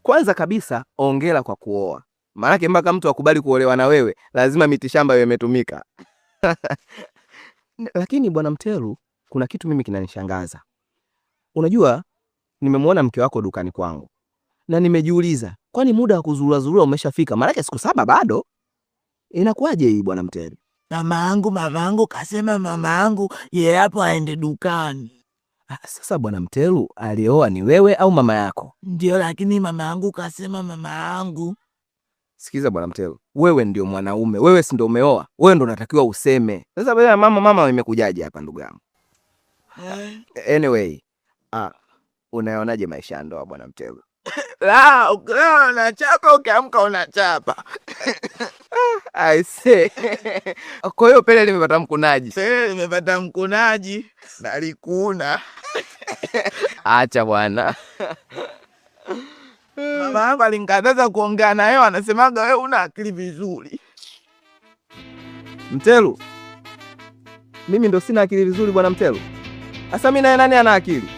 Kwanza kabisa ongera kwa kuoa. Maana mpaka mtu akubali kuolewa na wewe, lazima mitishamba iwe imetumika. Lakini bwana Mtelu, kuna kitu mimi kinanishangaza. Unajua, nimemwona mke wako dukani kwangu. Na nimejiuliza, kwani muda wa kuzurura zurura umeshafika? Maana siku 7 bado. Inakuwaje hii bwana Mtelu? Mamangu kasema mamangu yeye hapo aende dukani. Sasa bwana Mtelu, alioa ni wewe au mama yako? Ndio, lakini mamangu kasema mamangu. Sikiza bwana Mtelu, wewe ndio mwanaume, wewe si ndio umeoa, wewe ndio unatakiwa useme. Sasa bwana mama imekujaje hapa ndugu yangu? Anyway, unaonaje maisha ya ndoa bwana Mtelu? Ukilala unachapa, ukiamka unachapa. I say. Kwa hiyo pele limepata mkunaji. Pele limepata mkunaji na likuna. Acha bwana. Mama yangu alinikataza kuongea na yeye, anasemaga wewe una akili vizuri. Mtelu, mimi ndo sina akili vizuri bwana Mtelu. Asa mimi naye nani ana akili?